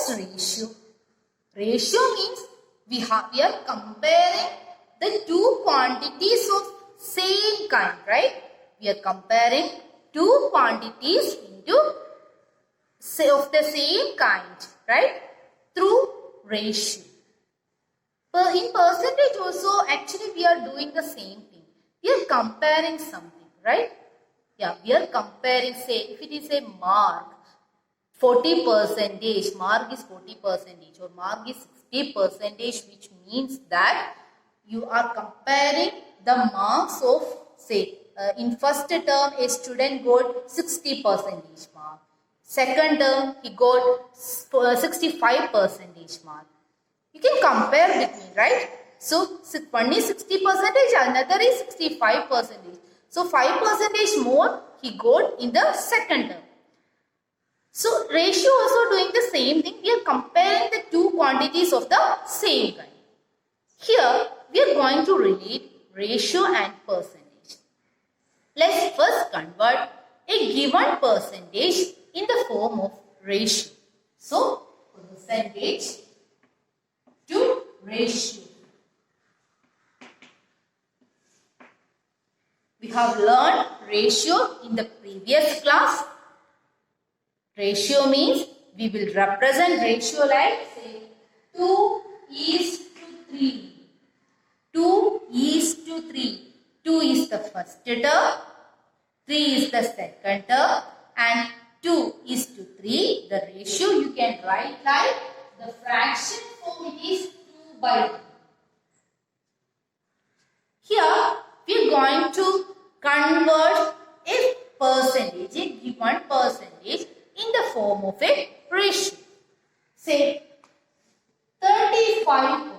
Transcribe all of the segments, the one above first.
is ratio? Ratio means we are comparing the two quantities of same kind, right? We are comparing two quantities of the same kind, right? Through ratio. In percentage also, actually we are doing the same thing. We are comparing something, right? Yeah, we are comparing, say, if it is a mark, 40%, mark is 40% or mark is 60%, which means that you are comparing the marks of, say, in first term a student got 60% mark. Second term he got 65% mark. You can compare between, right? So one is 60%, another is 65%. So 5% more he got in the second term. So ratio also doing the same thing. We are comparing the two quantities of the same kind. Here we are going to relate ratio and percentage. Let's first convert a given percentage in the form of ratio. So percentage to ratio. We have learned ratio in the previous class. Ratio means we will represent ratio like, say, 2:3. 2:3. 2 is the first term, 3 is the second term, and 2:3. The ratio you can write like the fraction form, it is 2/3. Here we are going to convert a percentage, a given percentage, in the form of a ratio. Say 35%.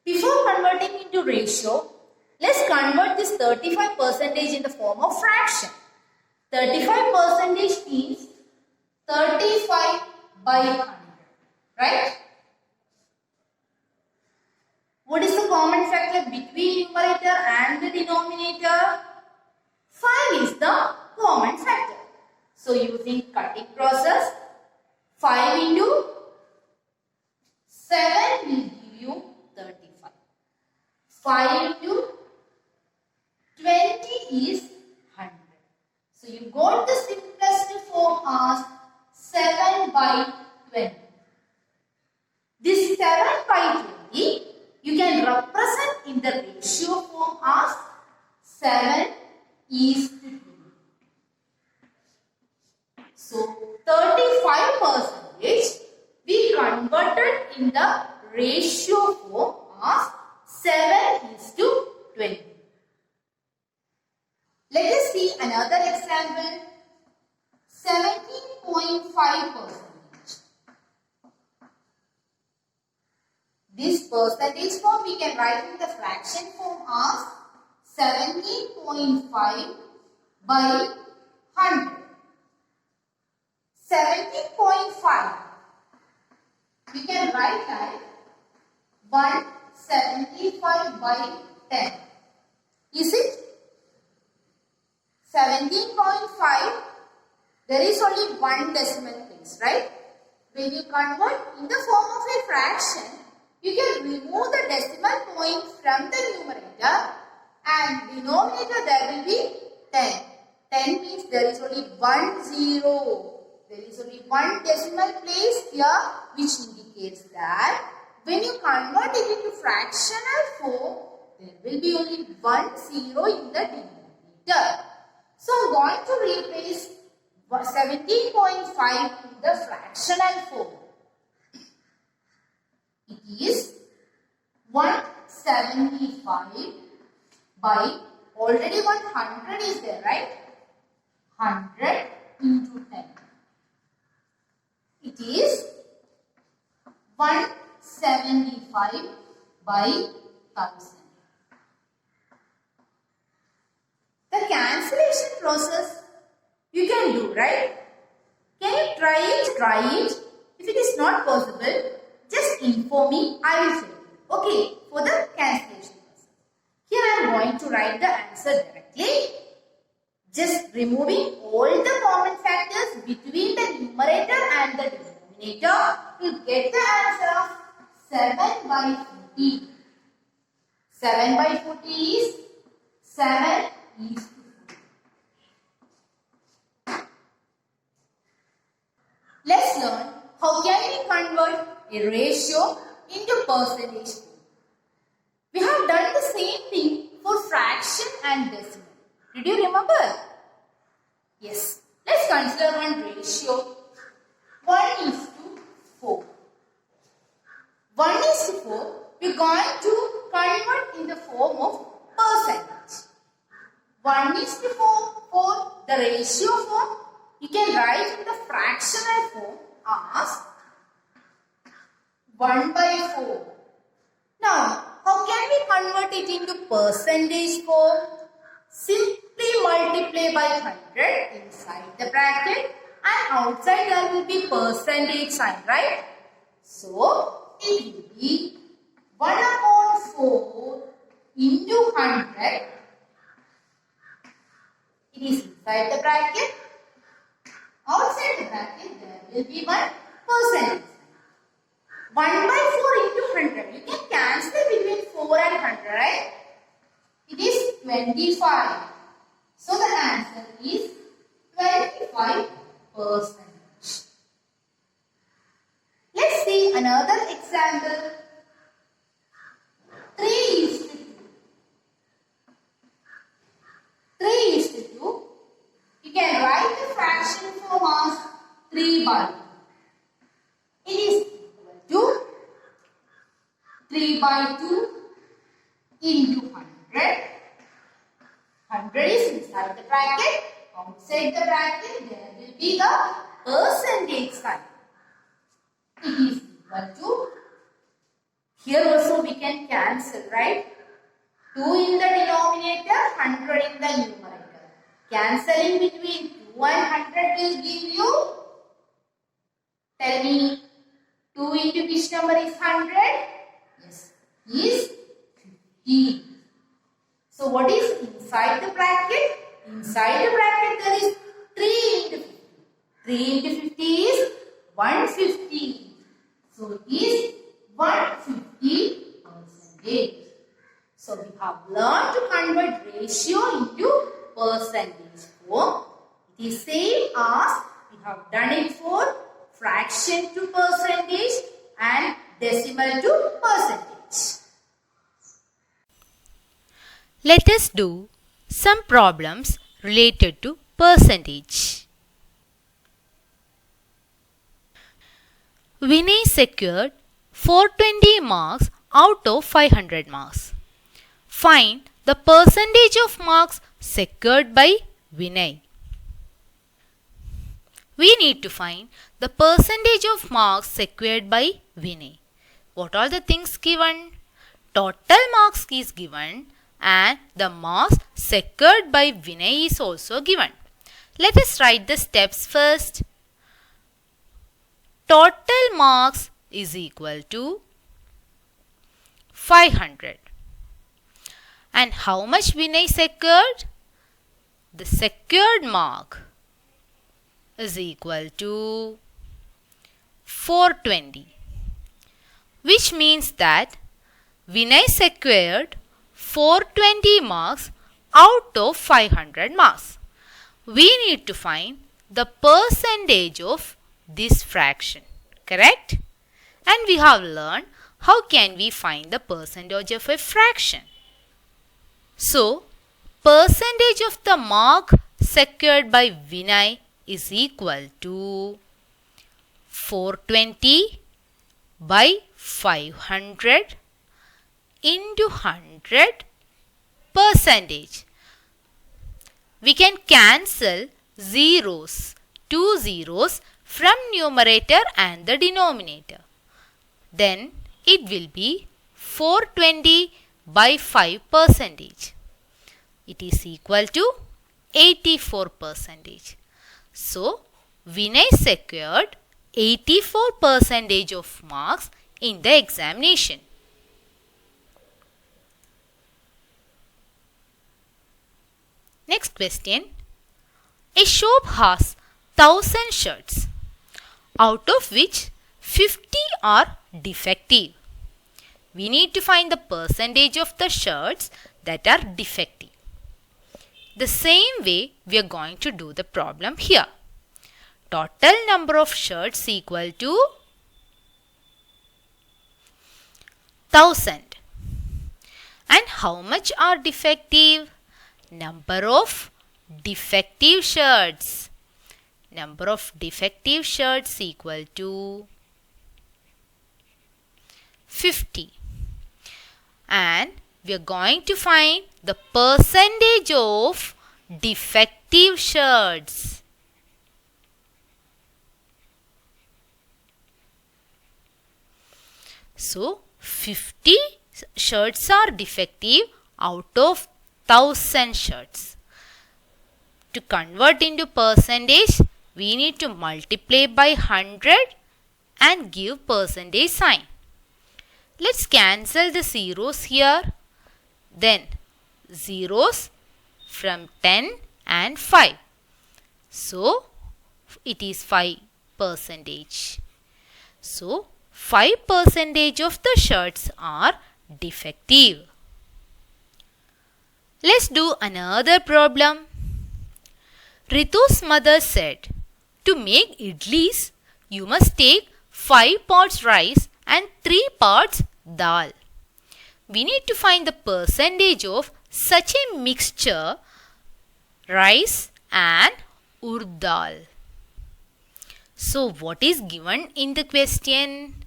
Before converting into ratio, let's convert this 35% in the form of fraction. 35% means 35/100, right? What is the common factor between numerator and the denominator? 5 is the common factor. So using cutting process, 5 into 7 will give you 35. 5 into 20 is 100. So you got the simplest form as 7/20. This 7/20 you can represent in the ratio form as 7:2. So 35% we converted in the ratio form as 7:20. Let us see another example. 17.5%. This percentage form we can write in the fraction form as 17.5/100. 17.5 we can write like 175/10. Is it? 17.5, there is only one decimal place, right? When you convert in the form of a fraction, you can remove the decimal point from the numerator and denominator there will be 10. 10 means there is only 1 0. There is only one decimal place here which indicates that when you convert it into fractional form, there will be only 1 0 in the denominator. So I am going to replace 17.5 in the fractional form. It is 175 by, already 100 is there, right? 100 into 10. It is 175 by 1000. The cancellation process you can do, right? Can you try it? Try it. If it is not possible, just inform me. I will tell you. Okay, for the cancellation process. Here I am going to write the answer directly. Just removing all the common factors between you get the answer of 7 by 40. 7 by 40 is 7 is to 40. Let's learn how can we convert a ratio into percentage. We have done the same thing for fraction and decimal. Did you remember? Yes. Let's consider one ratio. 1 is to 4. 1 is to 4. We are going to convert in the form of percentage. 1 is to 4. The ratio form you can write in the fractional form as 1 by 4. Now, how can we convert it into percentage form? Simply multiply by 100 inside the bracket and outside there will be percentage sign, right? So, it will be 1 upon 4 into 100. It is inside the bracket. Outside the bracket there will be 1 percentage. 1 by 4 into 100. You can cancel between 4 and 100, right? It is 25. So the answer is 25%. Let's see another example. 3 is to 2. 3 is to 2. You can write the fraction form as 3 by 2. It is equal to 3 by 2 into 100. 100 is inside the bracket. Outside the bracket there will be the percentage sign. It is equal to, here also we can cancel, right? 2 in the denominator, 100 in the numerator. Cancelling between 2 and 100 will give you, tell me, 2 into which number is 100? Yes, is 50. So what is inside the bracket? Inside the bracket there is 3 into 50. 3 into 50 is 150. So it is 150%. So we have learned to convert ratio into percentage form. It is same as we have done it for fraction to percentage and decimal to percentage. Let us do some problems related to percentage. Vinay secured 420 marks out of 500 marks. Find the percentage of marks secured by Vinay. We need to find the percentage of marks secured by Vinay. What are the things given? Total marks is given and the marks secured by Vinay is also given. Let us write the steps first. Total marks is equal to 500. And how much Vinay secured? The secured mark is equal to 420. Which means that Vinay secured 420 marks out of 500 marks. We need to find the percentage of this fraction, correct? And we have learned how can we find the percentage of a fraction. So, percentage of the mark secured by Vinay is equal to 420 by 500 into 100 percentage. We can cancel zeros, 2 zeros from numerator and the denominator. Then it will be 420 by 5%. It is equal to 84%. So, Vinay secured 84% of marks in the examination. Next question. A shop has 1000 shirts, out of which 50 are defective. We need to find the percentage of the shirts that are defective. The same way we are going to do the problem here. Total number of shirts equal to 1000. And how much are defective? Number of defective shirts. Number of defective shirts equal to 50. And we are going to find the percentage of defective shirts. So 50 shirts are defective out of 1000 shirts. To convert into percentage, we need to multiply by 100 and give percentage sign. Let's cancel the zeros here. Then zeros from 10 and 5. So it is 5%. So 5% of the shirts are defective. Let's do another problem. Ritu's mother said, to make idlis, you must take 5 parts rice and 3 parts dal. We need to find the percentage of such a mixture, rice and urd dal. So what is given in the question?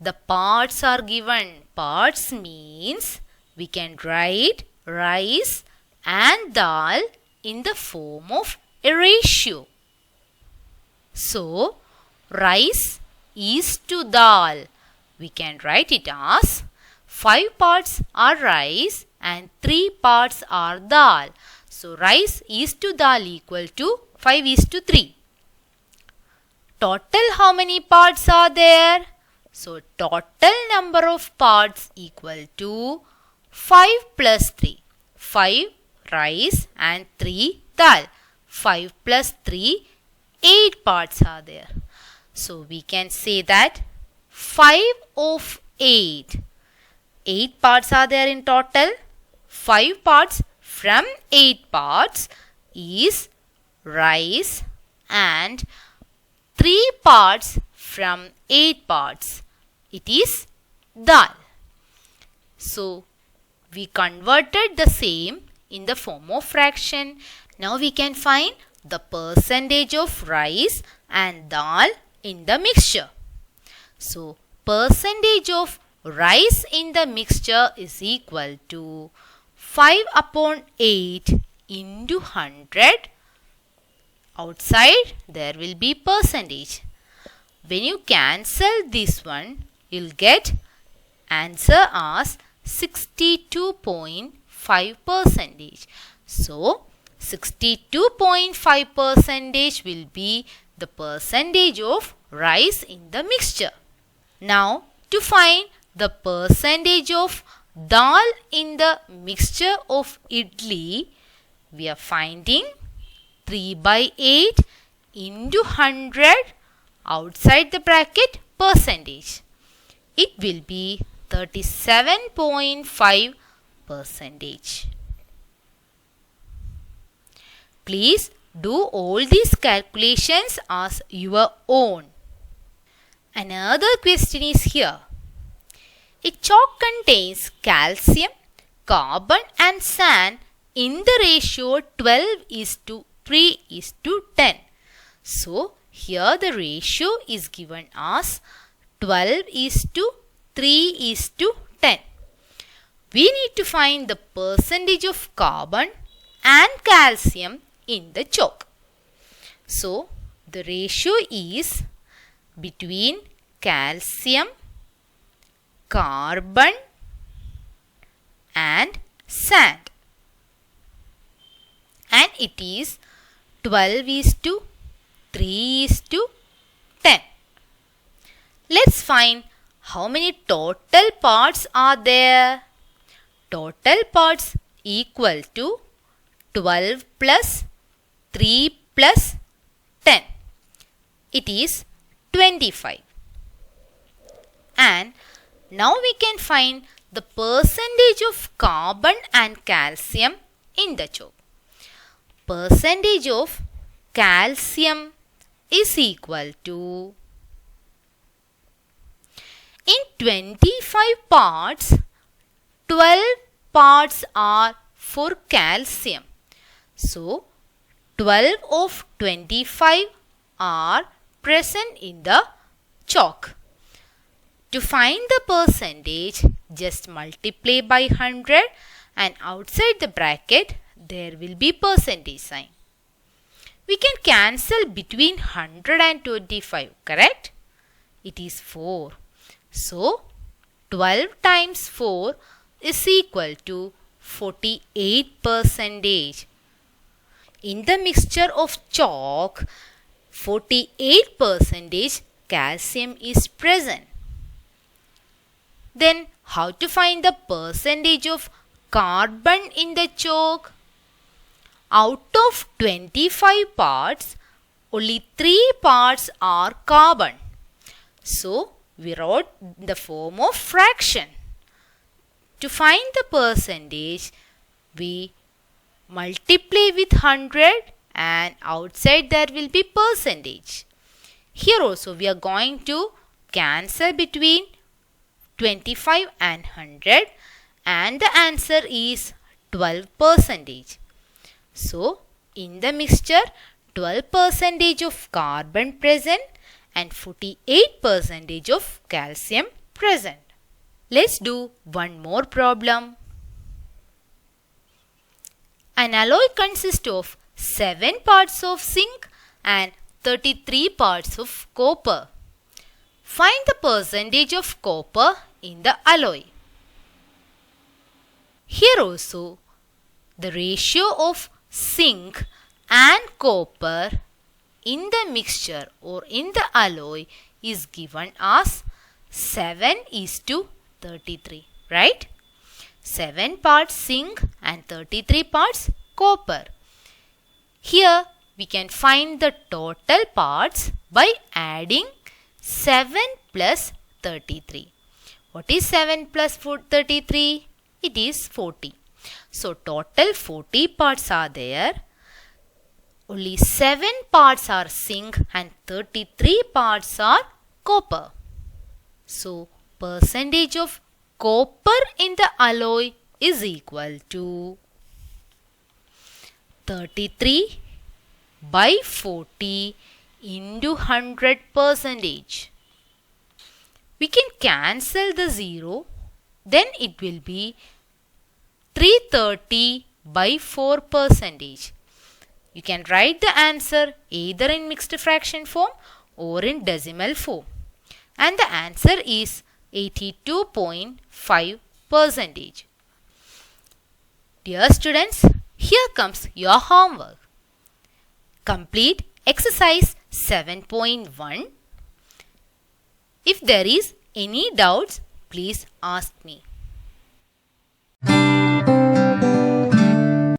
The parts are given. Parts means we can write rice and dal in the form of a ratio. So rice is to dal. We can write it as 5 parts are rice and 3 parts are dal. So rice is to dal equal to 5 is to 3. Total how many parts are there? So total number of parts equal to 5 plus 3. 5 rice and 3 dal. 5 plus 3, 8 parts are there. So we can say that 5 of 8. 8 parts are there in total. 5 parts from 8 parts is rice and 3 parts from 8 parts, it is dal. So we converted the same in the form of fraction. Now we can find the percentage of rice and dal in the mixture. So percentage of rice in the mixture is equal to 5 upon 8 into 100. Outside there will be percentage. When you cancel this one, you'll get answer as 62.5%. So 62.5% will be the percentage of rice in the mixture. Now to find the percentage of dal in the mixture of idli, we are finding 3 by 8 into 100 outside the bracket percentage. It will be 37.5%. Please do all these calculations as your own. Another question is here. A chalk contains calcium, carbon and sand in the ratio 12:3:10. So here the ratio is given as 12:3:10. We need to find the percentage of carbon and calcium in the chalk. So the ratio is between calcium, carbon and sand, and it is 12:3:10. Let's find how many total parts are there. Total parts equal to 12 plus 3 plus 10. It is 25. And now we can find the percentage of carbon and calcium in the chalk. Percentage of calcium is equal to, in 25 parts, 12 parts are for calcium. So, 12 of 25 are present in the chalk. To find the percentage, just multiply by 100 and outside the bracket there will be percentage sign. We can cancel between 100 and 25, correct? It is 4. So, 12 times 4 is equal to 48 percentage. In the mixture of chalk, 48 percentage calcium is present. Then how to find the percentage of carbon in the chalk? Out of 25 parts, only 3 parts are carbon. So, we wrote the form of fraction. To find the percentage, we multiply with 100 and outside there will be percentage. Here also we are going to cancel between 25 and 100 and the answer is 12 percentage. So, in the mixture 12 percentage of carbon present and 48 percentage of calcium present. Let's do one more problem. An alloy consists of 7 parts of zinc and 33 parts of copper. Find the percentage of copper in the alloy. Here also, the ratio of zinc and copper in the mixture or in the alloy is given as 7:33, right? 7 parts zinc and 33 parts copper. Here we can find the total parts by adding 7 plus 33. What is 7 plus 33? It is 40. So, total 40 parts are there. Only 7 parts are zinc and 33 parts are copper. So, percentage of copper in the alloy is equal to 33 by 40 into 100 percentage. We can cancel the 0, then it will be 330 by 4 percentage. You can write the answer either in mixed fraction form or in decimal form. And the answer is 82.5 percentage. Dear students, here comes your homework. Complete exercise 7.1. If there is any doubts, please ask me.